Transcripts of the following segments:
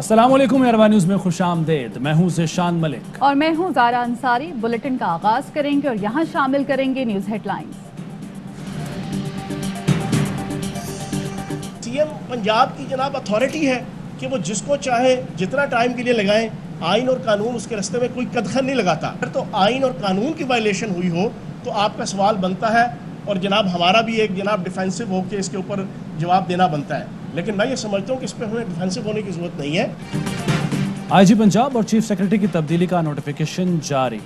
अस्सलाम वालेकुम अरवा न्यूज़ में खुशामदीद। मैं हूं ज़ेशान मलिक और मैं हूं ज़ारा अंसारी। बुलेटिन का आगाज करेंगे और यहां शामिल करेंगे न्यूज़ हेडलाइंस। सीएम पंजाब की जनाब अथॉरिटी है कि वो जिसको चाहे जितना टाइम के लिए लगाएं, आइन और कानून उसके रास्ते में कोई कदखल नहीं लगाता। तो आइन और कानून की वायलेशन हुई हो तो आपका सवाल बनता है और जनाब हमारा भी एक जनाब डिफेंसिव हो के इसके ऊपर जवाब देना बनता है। लेकिन मैं ये समझता हूँ कि इस पर हमें डिफेंसिव होने की जरूरत नहीं है। आईजी पंजाब और चीफ सेक्रेटरी की तब्दीली का नोटिफिकेशन जारी।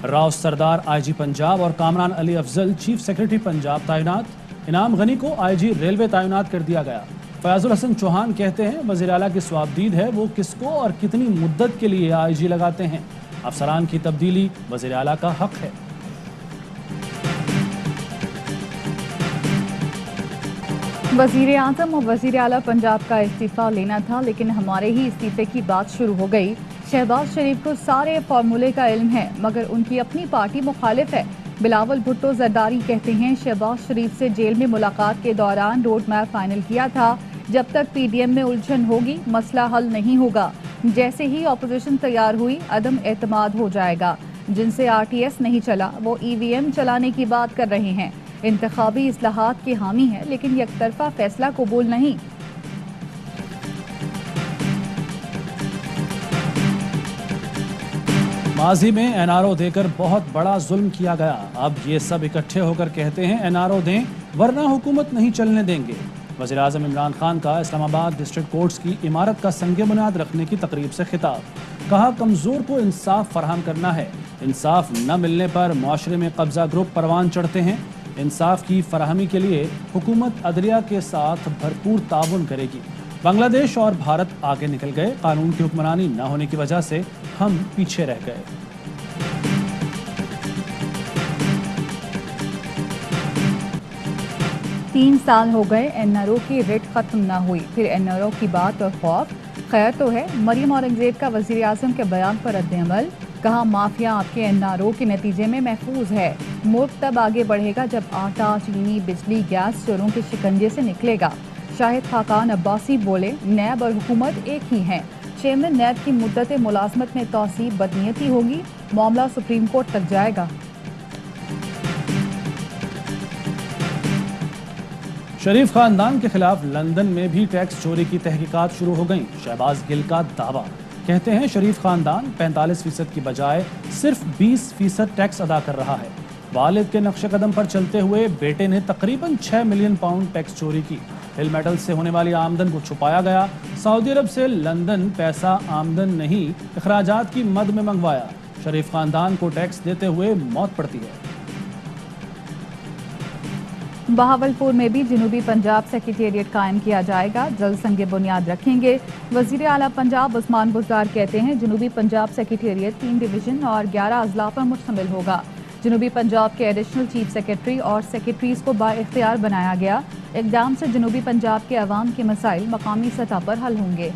राव सरदार आईजी पंजाब और कामरान अली अफजल चीफ सेक्रेटरी पंजाब तैनात। इनाम गनी को आईजी रेलवे तैनात कर दिया गया। फयाजुल हसन चौहान कहते हैं वज़ीर आला की स्वाबदीद है वो किसको और कितनी मुद्दत के लिए आईजी लगाते हैं। अफसरान की तब्दीली वज़ीर आला का हक है। वज़ीर आज़म और वज़ीर आला पंजाब का इस्तीफ़ा लेना था, लेकिन हमारे ही इस्तीफ़े की बात शुरू हो गई। शहबाज शरीफ को सारे फार्मूले का इल्म है मगर उनकी अपनी पार्टी मुखालिफ है। बिलावल भुट्टो जरदारी कहते हैं शहबाज शरीफ से जेल में मुलाकात के दौरान रोड मैप फाइनल किया था। जब तक पीडीएम में उलझन होगी मसला हल नहीं होगा। जैसे ही अपोजिशन तैयार हुई अदम एतमाद हो जाएगा। जिनसे आरटीएस नहीं चला वो ईवीएम चलाने की बात कर रहे हैं। इंतखाबी इस्लाहात के हामी है लेकिन यकतरफा फैसला कबूल नहीं। माजी में एनआरओ देकर बहुत बड़ा जुल्म किया गया। अब ये सब इकट्ठे होकर कहते हैं एनआरओ दें वरना हुकूमत नहीं चलने देंगे। वज़ीर आज़म इमरान खान का इस्लामाबाद डिस्ट्रिक्ट कोर्ट्स की इमारत का संग बुनियाद रखने की तकरीब से खिताब। कहा कमज़ोर को इंसाफ फराहम करना है। इंसाफ न मिलने पर मुआशरे में कब्जा ग्रुप परवान चढ़ते हैं। इंसाफ की फराहमी के लिए हुकूमत अदलिया के साथ भरपूर ताउन करेगी। बांग्लादेश और भारत आगे निकल गए। कानून की हुक्मरानी न होने की वजह से हम पीछे रह गए। तीन साल हो गए एनआरओ की रिट खत्म न हुई, फिर एनआरओ की बात और खौफ। खैर तो है। मरियम औरंगजेब का वज़ीर आज़म के बयान पर रद्द-ए-अमल। कहा माफिया आपके एनआरओ के नतीजे में महफूज है। मुल्क तब आगे बढ़ेगा जब आटा चीनी बिजली गैस चोरों के शिकंजे से निकलेगा। शाहिद खाकान अब्बासी बोले नैब और हुकूमत एक ही हैं। चेयरमैन नैब की मुद्दत मुलाजमत में तौसीब बदनीयती होगी। मामला सुप्रीम कोर्ट तक जाएगा। शरीफ खानदान के खिलाफ लंदन में भी टैक्स चोरी की तहकीकात शुरू हो गई। शहबाज गिल का दावा। कहते हैं शरीफ खानदान 45% की बजाय सिर्फ 20% टैक्स अदा कर रहा है। वालिद के नक्शे कदम पर चलते हुए बेटे ने तकरीबन 6 मिलियन पाउंड टैक्स चोरी की। हिल मेटल से होने वाली आमदन को छुपाया गया। सऊदी अरब से लंदन पैसा आमदन नहीं अखराजात की मद में मंगवाया। शरीफ खानदान को टैक्स देते हुए मौत पड़ती है। बहावलपुर में भी जनूबी पंजाब सेक्रेटेरिएट कायम किया जाएगा। जल्द संग बुनियाद रखेंगे। वज़ीर आला पंजाब उस्मान बुज़दार कहते हैं जनूबी पंजाब सेक्रेटेरिएट 3 डिवीजन और 11 अजला पर मुश्तमिल होगा। जनूबी पंजाब के एडिशनल चीफ सेक्रेटरी और सेक्रेटरीज को बाइख्तियार बनाया गया। इक़दाम से जनूबी पंजाब के अवाम के मसाइल मकामी सतह पर हल होंगे।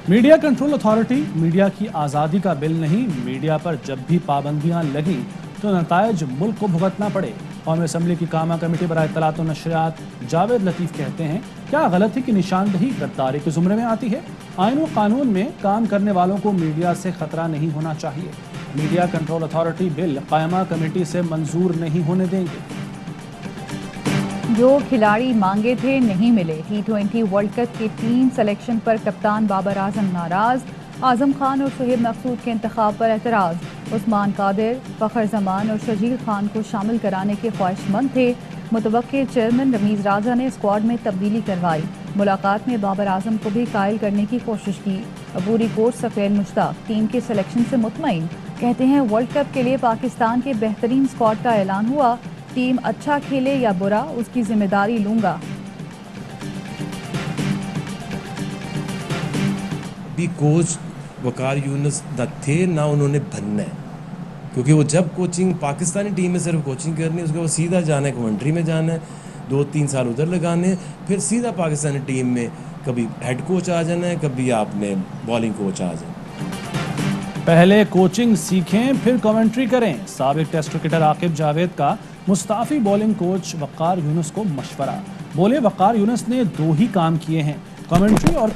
मीडिया कंट्रोल अथॉरिटी मीडिया की आज़ादी का बिल नहीं। मीडिया पर जब भी पाबंदियां लगी तो नतायज मुल्क को भुगतना पड़े। कौमी असम्बली की कामा कमेटी बराए इत्तलात व नशरियात जावेद लतीफ़ कहते हैं क्या गलत है कि निशानदही गद्दारी के जुमरे में आती है। आइन व कानून में काम करने वालों को मीडिया से खतरा नहीं होना चाहिए। मीडिया कंट्रोल अथॉरिटी बिल कायमा कमेटी से मंजूर नहीं होने देंगे। जो खिलाड़ी मांगे थे नहीं मिले। T20 वर्ल्ड कप की टीम सिलेक्शन पर कप्तान बाबर आजम नाराज। आजम खान और सुहेब मकसूद के इंतखाब पर एतराज़। उस्मान कादिर, फ़खर जमान और शजील खान को शामिल कराने के ख्वाहिशमंद थे। मुतवक्किल चेयरमैन रमीज़ राजा ने स्क्वाड में तब्दीली करवाई। मुलाकात में बाबर आजम को भी कायल करने की कोशिश की। अबूरी कोच सफ़ेद मुश्ताक टीम के सिलेक्शन से मुतमईन। कहते हैं वर्ल्ड कप के लिए पाकिस्तान के बेहतरीन स्क्वाड का ऐलान हुआ। टीम अच्छा खेले या बुरा उसकी जिम्मेदारी लूंगा। भी कोच वकार यूनुस न थे ना उन्होंने बनना है, क्योंकि वो जब कोचिंग पाकिस्तानी टीम में सिर्फ कोचिंग करनी है उसके बाद सीधा जाना है कमेंट्री में जाना है, 2-3 साल उधर लगाने, फिर सीधा पाकिस्तानी टीम में कभी हेड कोच आ जाना है, कभी आपने बॉलिंग कोच आ जाना। पहले कोचिंग सीखें फिर कमेंट्री करें। साबिक टेस्ट क्रिकेटर आकिब जावेद का मुस्ताफी बॉलिंग कोच वकार यूनुस को मशवरा। बोले वकार यूनुस ने 2 ही काम किए हैं, कमेंट्री और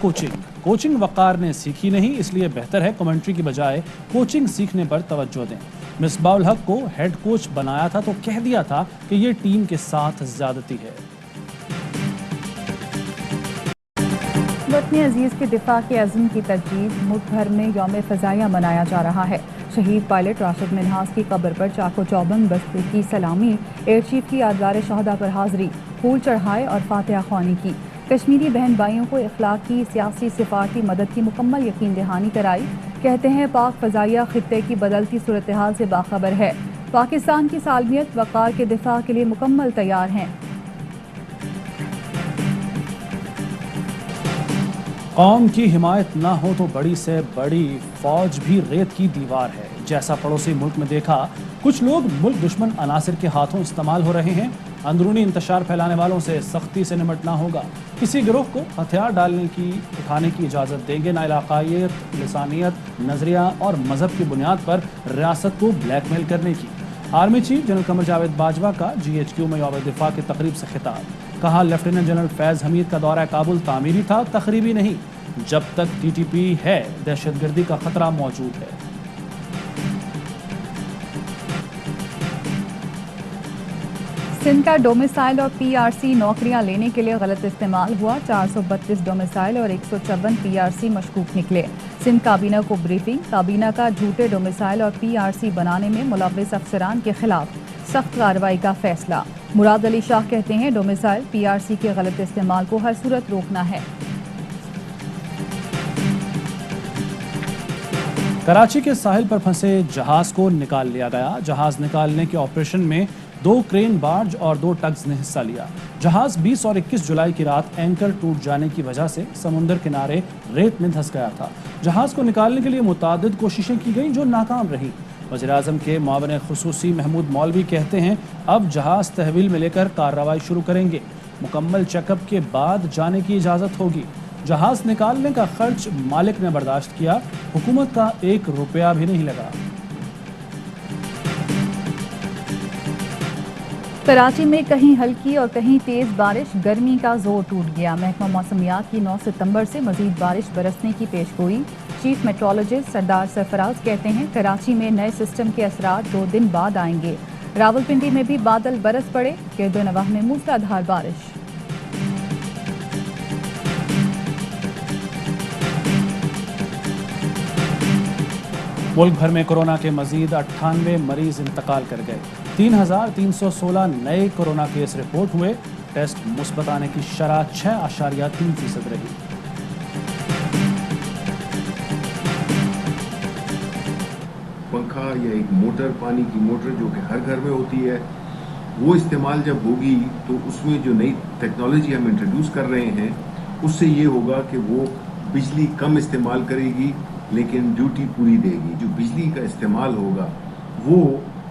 कोचिंग वकार ने सीखी नहीं, इसलिए बेहतर है कमेंट्री की बजाय कोचिंग सीखने पर तवज्जो दें। मिसबाउल हक को हेड कोच बनाया था तो कह दिया था कि ये टीम के साथ ज्यादती है। वतन अजीज के दिफा के अज़्म की तजदीद, मुल्क भर में यौम फ़ज़ाइया मनाया जा रहा है। शहीद पायलट राशिद मिन्हास की कब्र पर चाको चौबंद बस्ते की सलामी, एयर चीफ की यादगार शहदा पर हाजिरी, फूल चढ़ाए और फातिहा ख्वानी की। कश्मीरी बहन भाइयों को इखलाकी, सियासी, सिफारती मदद की मुकम्मल यकीन दहानी कराई। कहते हैं पाक फ़ज़ाइया खित्ते की बदलती सूरत हाल से बाखबर है। पाकिस्तान की सालमियत वक़ार के दिफा के लिए मुकम्मल तैयार हैं। कौम की हिमायत ना हो तो बड़ी से बड़ी फौज भी रेत की दीवार है। जैसा पड़ोसी मुल्क में देखा, कुछ लोग मुल्क दुश्मन अनासिर के हाथों इस्तेमाल हो रहे हैं। अंदरूनी इंतशार फैलाने वालों से सख्ती से निपटना होगा। किसी गिरोह को हथियार उठाने की इजाज़त देंगे ना इलाकायत, लिसानियत, नजरिया और मजहब की बुनियाद पर रियासत को ब्लैकमेल करने की। Army chief general Qamar Javed Bajwa का GHQ में यौम दिफा की तकरीब से खिताब। कहा लेफ्टिनेंट जनरल फैज़ हमीद का दौरा काबुल तामीरी था, तकरीबी नहीं। जब तक TTP है दहशतगर्दी का खतरा मौजूद है। सिंध का डोमिसाइल और PRC नौकरियां लेने के लिए गलत इस्तेमाल हुआ। 432 डोमिसाइल और 154 PRC मशकूक निकले। सिंध काबीना को ब्रीफिंग, काबीना का झूठे डोमिसाइल और PRC बनाने में मुलव्विस अफसरान के खिलाफ सख्त कार्रवाई का फैसला। मुराद अली शाह कहते हैं डोमिसाइल PRC के गलत इस्तेमाल को हर सूरत रोकना है। कराची के साहिल पर फंसे जहाज को निकाल लिया गया। जहाज निकालने के ऑपरेशन में 2 क्रेन बार्ज और 2 टग्स ने हिस्सा लिया। जहाज 20 और 21 जुलाई की रात एंकर टूट जाने की वजह से समुद्र किनारे रेत में धंस गया था। जहाज को निकालने के लिए मुतादिद कोशिशें की गईं जो नाकाम रहीं। वज़ीर-ए-आज़म के मुआविन खुसूसी महमूद मौलवी कहते हैं अब जहाज तहवील में लेकर कार्रवाई शुरू करेंगे। मुकम्मल चेकअप के बाद जाने की इजाज़त होगी। जहाज निकालने का खर्च मालिक ने बर्दाश्त किया, हुकूमत का 1 रुपया भी नहीं लगा। कराची में कहीं हल्की और कहीं तेज बारिश, गर्मी का जोर टूट गया। महकमा मौसमियात की 9 सितंबर से मजीद बारिश बरसने की पेशगोई। चीफ मेट्रोलॉजिस्ट सरदार सरफराज कहते हैं कराची में नए सिस्टम के असरात 2 दिन बाद आएंगे। रावलपिंडी में भी बादल बरस पड़े, गिरदो-नवाह में मूसलाधार बारिश। मुल्क भर में कोरोना के मजीद 98 मरीज इंतकाल कर गए। 3316 नए कोरोना केस रिपोर्ट हुए। टेस्ट मुस्बत आने की शरह 6.3% रही। पंखा या एक मोटर, पानी की मोटर जो कि हर घर में होती है, वो इस्तेमाल जब होगी तो उसमें जो नई टेक्नोलॉजी हम इंट्रोड्यूस कर रहे हैं उससे ये होगा कि वो बिजली कम इस्तेमाल करेगी लेकिन ड्यूटी पूरी देगी। जो बिजली का इस्तेमाल होगा वो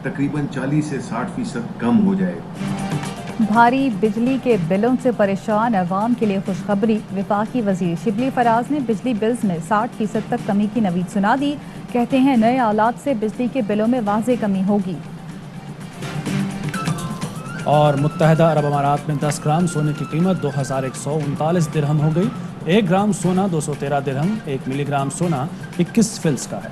तकरीबन 40 से 60% कम हो जाएगा। भारी बिजली के बिलों से परेशान अवाम के लिए खुशखबरी। वफाकी वजीर शिबली फराज ने बिजली बिल्स में 60% तक कमी की नवीद सुना दी। कहते हैं नए आलात से बिजली के बिलों में वाज़े कमी होगी। और मुत्तहदा अरब अमारात में 10 ग्राम सोने की कीमत 2139 दिरहम हो गई। 1 ग्राम सोना 213 दिरहम, 1 मिलीग्राम सोना 21 फिल्स का है।